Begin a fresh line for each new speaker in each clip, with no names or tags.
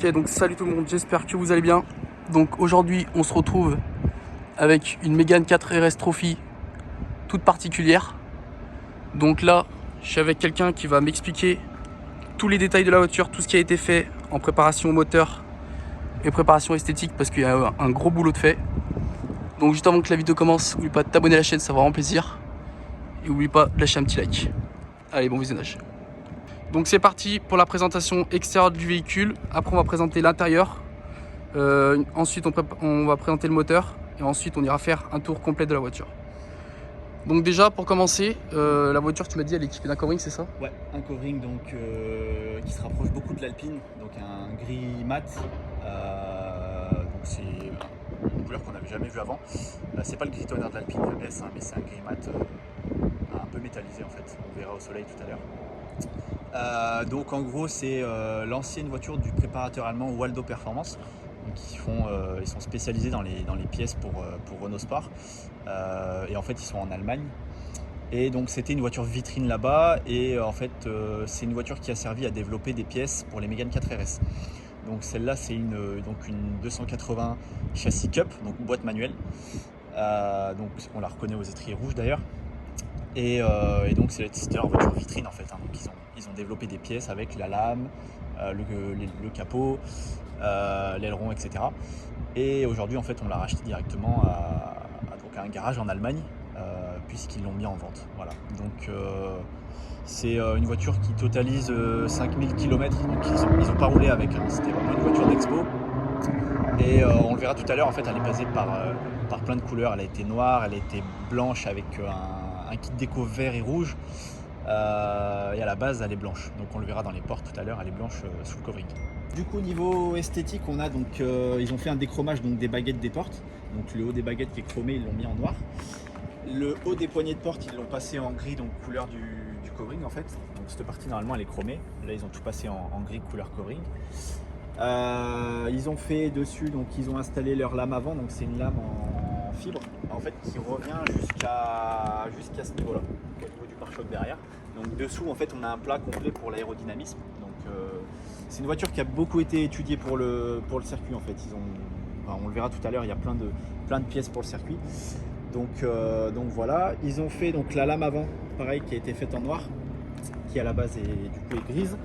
Ok, donc salut tout le monde, j'espère que vous allez bien. Donc aujourd'hui on se retrouve avec une Mégane 4 RS Trophy toute particulière. Donc là je suis avec quelqu'un qui va m'expliquer tous les détails de la voiture, tout ce qui a été fait en préparation moteur et préparation esthétique parce qu'il y a un gros boulot de fait. Donc juste avant que la vidéo commence, n'oublie pas de t'abonner à la chaîne, ça va vraiment plaisir. Et n'oublie pas de lâcher un petit like. Allez, bon visionnage. Donc c'est parti pour la présentation extérieure du véhicule. Après on va présenter l'intérieur. Ensuite on va présenter le moteur. Et ensuite on ira faire un tour complet de la voiture. Donc déjà pour commencer, la voiture tu m'as dit elle est équipée d'un Coring, c'est ça?
Ouais, un Coring donc, qui se rapproche beaucoup de l'Alpine, donc un gris mat. Donc c'est une couleur qu'on n'avait jamais vue avant. C'est pas le gris tonnerre de l'Alpine, le BS, hein, mais c'est un gris mat un peu métallisé en fait. On verra au soleil tout à l'heure. Donc en gros c'est l'ancienne voiture du préparateur allemand Waldo Performance. Donc ils sont spécialisés dans les pièces pour Renault Sport. Et en fait ils sont en Allemagne. Et donc c'était une voiture vitrine là-bas et en fait c'est une voiture qui a servi à développer des pièces pour les Mégane 4 RS. Donc celle-là c'est une 280 châssis Cup, donc boîte manuelle. Donc on la reconnaît aux étriers rouges d'ailleurs. Et donc c'était leur voiture vitrine en fait, hein. Donc ils ont développé des pièces avec la lame, le capot, l'aileron, etc. Et aujourd'hui en fait on l'a racheté directement à un garage en Allemagne. Puisqu'ils l'ont mis en vente. Voilà. Donc c'est une voiture qui totalise 5000 km, donc ils ont pas roulé avec, hein. C'était vraiment une voiture d'expo. Et on le verra tout à l'heure, en fait elle est basée par plein de couleurs. Elle a été noire, elle a été blanche avec un kit déco vert et rouge. Et à la base elle est blanche. Donc on le verra dans les portes tout à l'heure, elle est blanche sous le covering. Du coup niveau esthétique on a donc ils ont fait un déchromage donc des baguettes des portes. Donc le haut des baguettes qui est chromé, ils l'ont mis en noir. Le haut des poignées de porte, ils l'ont passé en gris, donc couleur du covering en fait. Donc cette partie normalement elle est chromée. Là ils ont tout passé en gris couleur covering. Ils ont fait dessus, donc ils ont installé leur lame avant, donc c'est une lame en fibre en fait qui revient jusqu'à ce niveau-là, au niveau du pare-choc derrière. Donc dessous en fait on a un plat complet pour l'aérodynamisme. Donc c'est une voiture qui a beaucoup été étudiée pour le circuit en fait. On le verra tout à l'heure, il y a plein de pièces pour le circuit. Donc voilà, ils ont fait donc la lame avant, pareil, qui a été faite en noir, qui à la base est grise.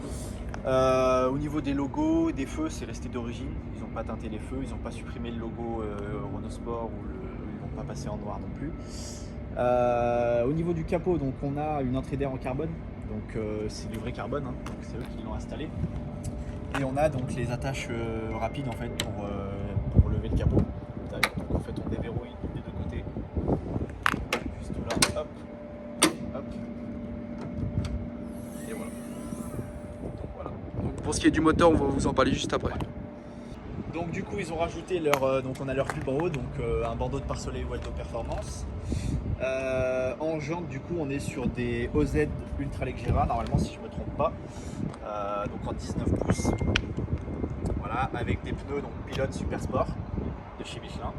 Au niveau des logos, des feux, c'est resté d'origine. Ils n'ont pas teinté les feux, ils n'ont pas supprimé le logo Renault Sport ils n'ont pas passé en noir non plus. Au niveau du capot, donc on a une entrée d'air en carbone, donc c'est du vrai carbone, hein, donc c'est eux qui l'ont installé. Et on a donc les attaches rapides en fait pour lever le capot. Donc en fait on déverrouille des deux côtés. Juste là, hop, hop. Et voilà. Donc voilà.
Donc pour ce qui est du moteur, on va vous en parler juste après.
Donc du coup ils ont rajouté donc on a leur pub en haut, donc un bandeau de pare-soleil Waldo Performance. En jante du coup on est sur des OZ Ultra Leggera normalement si je me trompe pas. Donc en 19 pouces. Voilà, avec des pneus donc Pilote Super Sport de chez Michelin.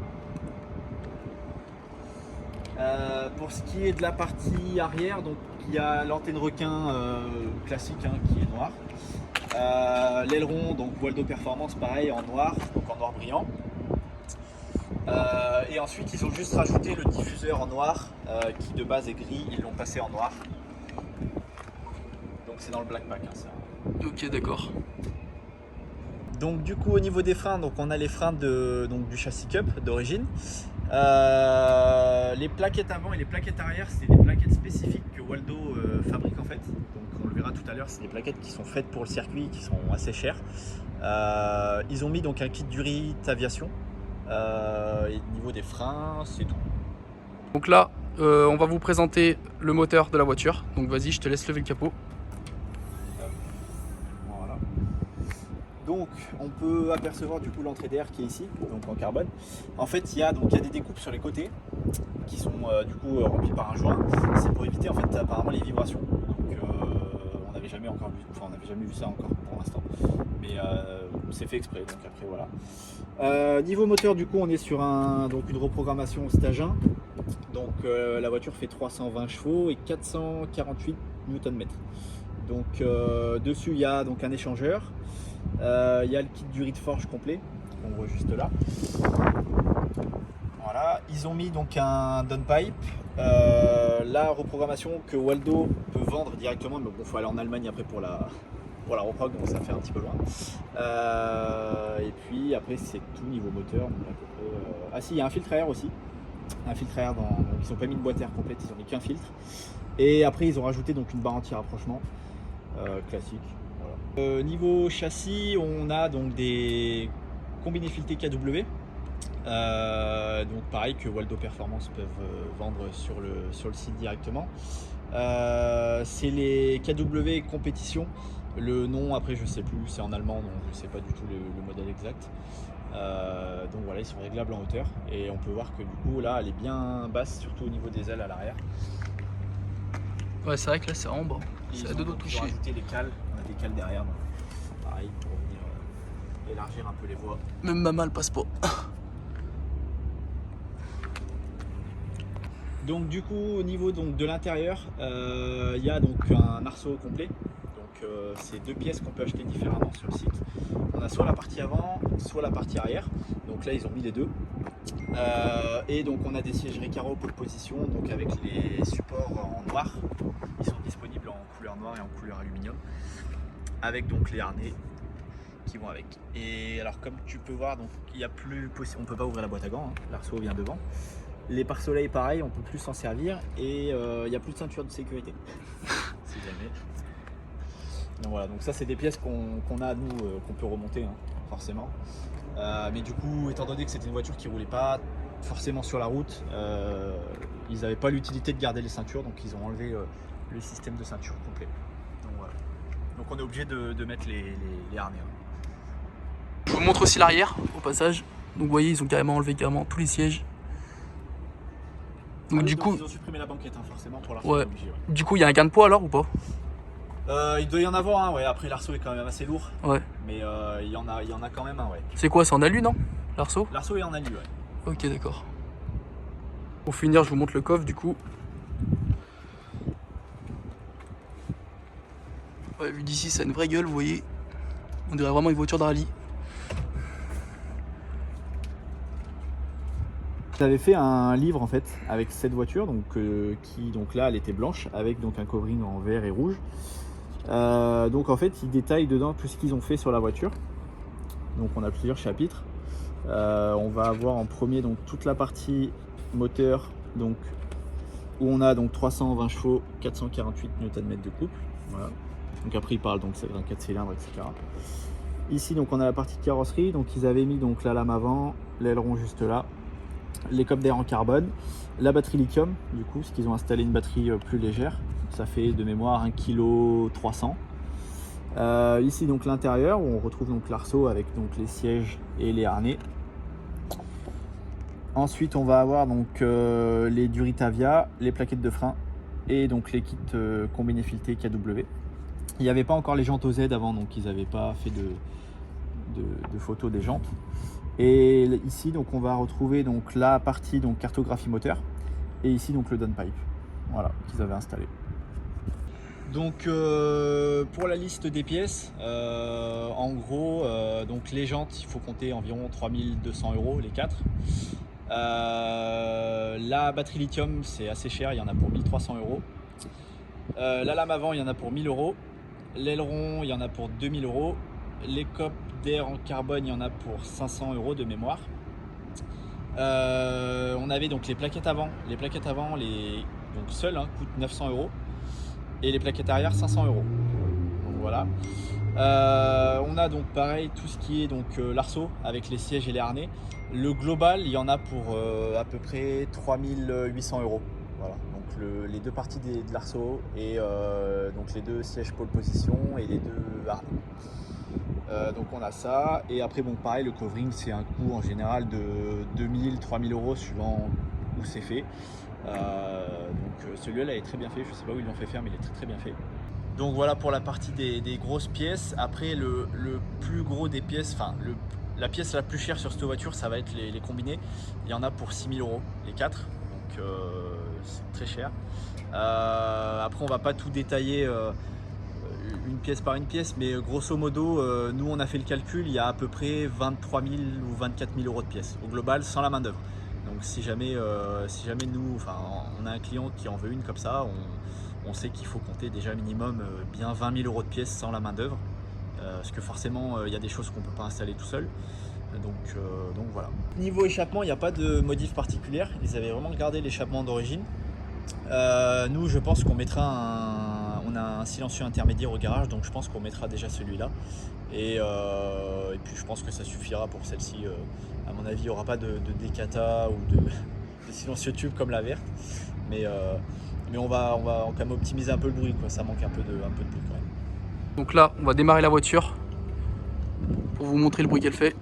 Pour ce qui est de la partie arrière, donc il y a l'antenne requin classique, hein, qui est noire. L'aileron, donc Waldo Performance, pareil en noir, donc en noir brillant. Et ensuite ils ont juste rajouté le diffuseur en noir qui de base est gris, ils l'ont passé en noir. Donc c'est dans le black pack, hein, ça.
Ok, d'accord.
Donc du coup au niveau des freins, donc on a les freins du châssis Cup d'origine. Les plaquettes avant et les plaquettes arrière, c'est des plaquettes spécifiques que Waldo fabrique en fait. Donc on le verra tout à l'heure, c'est des plaquettes qui sont faites pour le circuit, qui sont assez chères. Ils ont mis donc un kit d'urite aviation. Et au niveau des freins, c'est tout.
Donc là, on va vous présenter le moteur de la voiture. Donc vas-y, je te laisse lever le capot.
Voilà. Donc on peut apercevoir du coup l'entrée d'air qui est ici, donc en carbone. En fait il y a des découpes sur les côtés qui sont du coup remplies par un joint. C'est pour éviter en fait apparemment les vibrations. Donc on n'avait jamais vu ça encore pour l'instant. Mais c'est fait exprès, donc après voilà. Niveau moteur du coup on est sur une reprogrammation stage 1. Donc la voiture fait 320 chevaux et 448 Nm. Donc dessus il y a donc un échangeur. Il y a le kit du Forge complet, qu'on voit juste là. Voilà, ils ont mis donc un downpipe. La reprogrammation que Waldo peut vendre directement, mais bon, il faut aller en Allemagne après pour la reprog, donc ça fait un petit peu loin. Et puis après, c'est tout niveau moteur. Donc à peu près, ah si, il y a un filtre à air aussi. Un filtre à air donc ils n'ont pas mis une boîte à air complète, ils ont mis qu'un filtre. Et après, ils ont rajouté donc une barre anti-rapprochement classique. Voilà. Niveau châssis, on a donc des combinés filetés KW. Donc pareil que Waldo Performance peuvent vendre sur le site directement. C'est les KW compétition. Le nom après je sais plus, c'est en allemand donc je sais pas du tout le modèle exact. Donc voilà, ils sont réglables en hauteur et on peut voir que du coup là elle est bien basse, surtout au niveau des ailes à l'arrière.
Ouais, c'est vrai que là c'est vraiment bon. C'est à deux doigts de
Ils ont
toucher.
rajouté des cales, on a des cales derrière, donc pareil pour venir élargir un peu les voies.
Même ma main elle passe pas.
Donc du coup au niveau donc, de l'intérieur, il y a donc un arceau complet. Donc c'est deux pièces qu'on peut acheter différemment sur le site. On a soit la partie avant, soit la partie arrière. Donc là ils ont mis les deux. Et donc on a des sièges Recaro pole position, donc avec les supports en noir. Ils sont disponibles en couleur noire et en couleur aluminium. Avec donc les harnais qui vont avec. Et alors comme tu peux voir, donc il y a plus on peut pas ouvrir la boîte à gants, hein. L'arceau vient devant. Les pare-soleil pareil, on peut plus s'en servir et il n'y a plus de ceinture de sécurité. Si jamais. Donc voilà, donc ça c'est des pièces qu'on a nous, qu'on peut remonter hein, forcément. Mais du coup, étant donné que c'était une voiture qui roulait pas forcément sur la route, ils n'avaient pas l'utilité de garder les ceintures, donc ils ont enlevé le système de ceinture complet. Donc voilà. Donc on est obligé de mettre les harnais. Hein.
Je vous montre aussi l'arrière au passage. Donc vous voyez, ils ont carrément enlevé tous les sièges. Donc du coup,
ils ont supprimé la banquette hein, forcément pour la
ouais.
obligé, ouais.
Du coup, il y a un gain de poids alors ou pas?
Il doit y en avoir un, ouais. Après l'arceau est quand même assez lourd.
Ouais.
Mais il y en a quand même un, ouais.
C'est quoi, c'est en alu, non? L'arceau?
L'arceau est en alu, ouais.
Ok, d'accord. Pour finir, je vous montre le coffre du coup. Ouais, vu d'ici, ça a une vraie gueule, vous voyez. On dirait vraiment une voiture de rallye.
J'avais fait un livre en fait avec cette voiture, donc là elle était blanche avec donc un covering en vert et rouge. Donc en fait ils détaillent dedans tout ce qu'ils ont fait sur la voiture. Donc on a plusieurs chapitres. On va avoir en premier donc toute la partie moteur, donc où on a donc 320 chevaux, 448 Nm de couple. Voilà. Donc après ils parlent donc c'est 24 cylindres, etc. Ici donc on a la partie carrosserie, donc ils avaient mis donc la lame avant, l'aileron juste là, les coques d'air en carbone, la batterie lithium du coup, parce qu'ils ont installé une batterie plus légère, ça fait de mémoire 1,3 kg. Ici donc l'intérieur où on retrouve donc l'arceau avec donc les sièges et les harnais. Ensuite on va avoir donc les Duritavia, les plaquettes de frein et donc les kits combinés filetés KW. Il n'y avait pas encore les jantes OZ avant, donc ils n'avaient pas fait de photos des jantes. Et ici donc on va retrouver donc la partie donc cartographie moteur et ici donc le downpipe, voilà, qu'ils avaient installé. Donc pour la liste des pièces, en gros donc les jantes il faut compter environ 3200 € les 4. La batterie lithium c'est assez cher, il y en a pour 1300 €. La lame avant il y en a pour 1000 €. L'aileron il y en a pour 2000 €. Les copes d'air en carbone, il y en a pour 500 € de mémoire. On avait donc les plaquettes avant. Les plaquettes avant, donc seules, hein, coûtent 900 €. Et les plaquettes arrière, 500 €. Donc voilà. On a donc pareil tout ce qui est donc l'arceau avec les sièges et les harnais. Le global, il y en a pour à peu près 3800 €. Voilà. Donc les deux parties de l'arceau et donc les deux sièges pole position et les deux harnais. Donc on a ça et après bon pareil le covering c'est un coût en général de 2000-3000 € suivant où c'est fait. Donc celui-là est très bien fait, je sais pas où ils l'ont fait faire mais il est très très bien fait. Donc voilà pour la partie des grosses pièces. Après le plus gros des pièces, enfin la pièce la plus chère sur cette voiture ça va être les combinés. Il y en a pour 6000 € les 4, donc c'est très cher. Après on va pas tout détailler. une pièce par une pièce, mais grosso modo, nous on a fait le calcul, il y a à peu près 23 000 ou 24 000 euros de pièces au global sans la main d'œuvre. Donc si jamais nous, enfin, on a un client qui en veut une comme ça, on sait qu'il faut compter déjà minimum bien 20 000 euros de pièces sans la main d'œuvre, parce que forcément il y a des choses qu'on ne peut pas installer tout seul. Donc voilà. Niveau échappement, il n'y a pas de modif particulière, ils avaient vraiment gardé l'échappement d'origine. Nous, je pense qu'on mettra on a un silencieux intermédiaire au garage, donc je pense qu'on mettra déjà celui-là. Et puis je pense que ça suffira pour celle-ci. À mon avis, il n'y aura pas de décata ou de silencieux tube comme la verte. Mais on va quand même optimiser un peu le bruit, quoi. Ça manque un peu de bruit quand même.
Donc là, on va démarrer la voiture pour vous montrer le bruit qu'elle fait.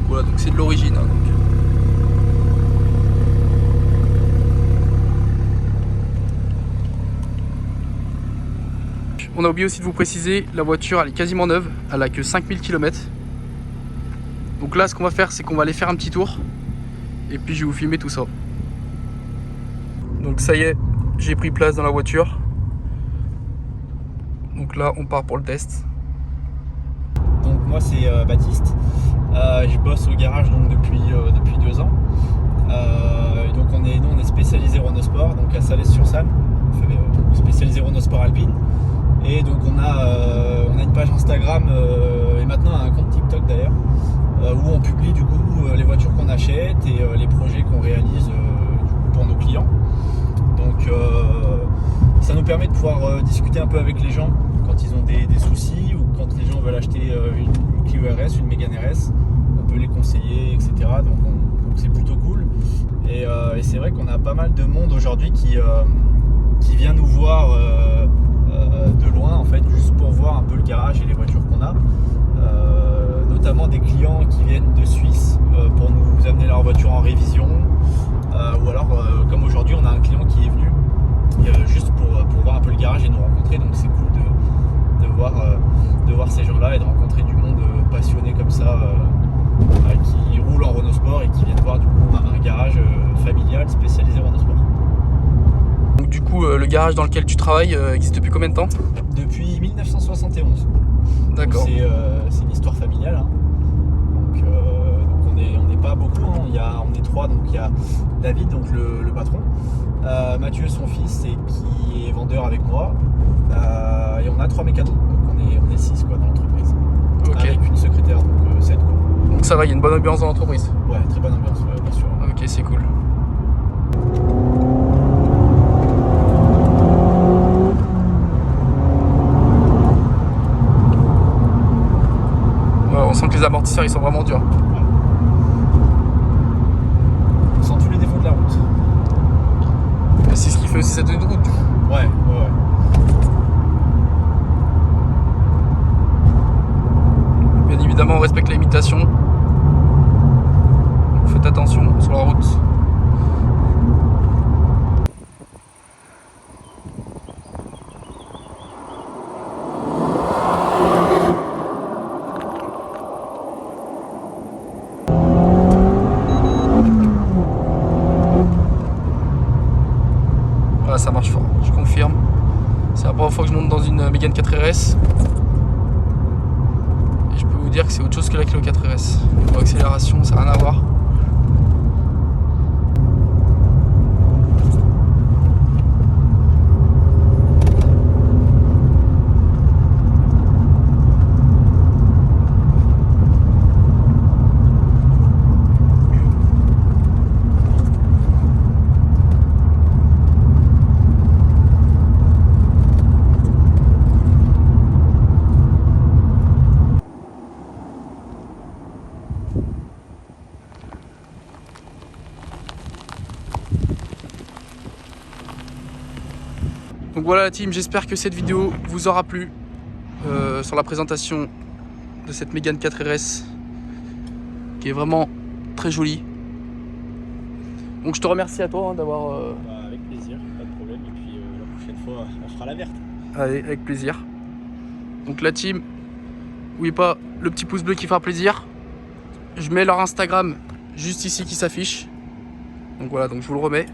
Voilà, donc c'est de l'origine. Hein, on a oublié aussi de vous préciser, la voiture elle est quasiment neuve, elle a que 5000 km. Donc là ce qu'on va faire c'est qu'on va aller faire un petit tour et puis je vais vous filmer tout ça. Donc ça y est, j'ai pris place dans la voiture. Donc là on part pour le test.
Donc moi c'est Baptiste. Je bosse au garage donc depuis 2 ans. Donc on est spécialisé Renault Sport, donc à Salles-sur-Saône, spécialisé Renault Sport Alpine. Et donc on a une page Instagram et maintenant un compte TikTok d'ailleurs, où on publie du coup les voitures qu'on achète et les projets qu'on réalise du coup, pour nos clients. Donc ça nous permet de pouvoir discuter un peu avec les gens quand ils ont des soucis ou quand les gens veulent acheter une Clio RS, une Mégane RS. On peut les conseiller, etc. Donc c'est plutôt cool. Et c'est vrai qu'on a pas mal de monde aujourd'hui qui vient nous voir de loin en fait, juste pour voir un peu le garage et les voitures qu'on a. Notamment des clients qui viennent de Suisse pour nous amener leur voiture en révision. Ou alors comme aujourd'hui on a un client qui est venu juste pour voir un peu le garage et nous rencontrer. Donc c'est cool de voir ces gens-là et de rencontrer du monde passionné comme ça. Qui roulent en Renault Sport et qui viennent voir du coup un garage familial spécialisé Renault Sport.
Donc du coup le garage dans lequel tu travailles existe depuis combien de temps?
Depuis 1971.
D'accord.
C'est une histoire familiale. Hein. Donc on n'est pas beaucoup. Hein. On est 3. Donc il y a David, donc le patron, Mathieu son fils et qui est vendeur avec moi. Et on a 3 mécanos. Donc on est 6 quoi, dans l'entreprise.
Okay.
Avec une secrétaire, donc 7 quoi.
Donc ça va, il y a une bonne ambiance dans l'entreprise.
Ouais, très bonne ambiance, ouais, bien sûr.
Ok, c'est cool. Ouais, on sent que les amortisseurs ils sont vraiment durs.
Ouais. On sent tous les défauts de la route.
C'est ce qui fait aussi cette route du coup.
Ouais.
Bien évidemment on respecte la limitation. Faites attention sur la route. Voilà, ça marche fort, je confirme. C'est la première fois que je monte dans une Mégane 4 RS. Et je peux vous dire que c'est autre chose que la Clio 4 RS. Pour accélération, ça n'a rien à voir. Donc voilà la team, j'espère que cette vidéo vous aura plu sur la présentation de cette Mégane 4 RS qui est vraiment très jolie. Donc je te remercie à toi d'avoir...
Avec plaisir, pas de problème. Et puis la prochaine fois, on fera la verte.
Allez, avec plaisir. Donc la team, N'oubliez pas le petit pouce bleu qui fera plaisir. Je mets leur Instagram juste ici qui s'affiche. Donc voilà, donc je vous le remets.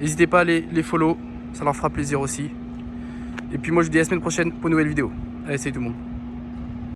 N'hésitez pas à les follow, ça leur fera plaisir aussi. Et puis moi je vous dis à la semaine prochaine pour une nouvelle vidéo. Allez, salut tout le monde.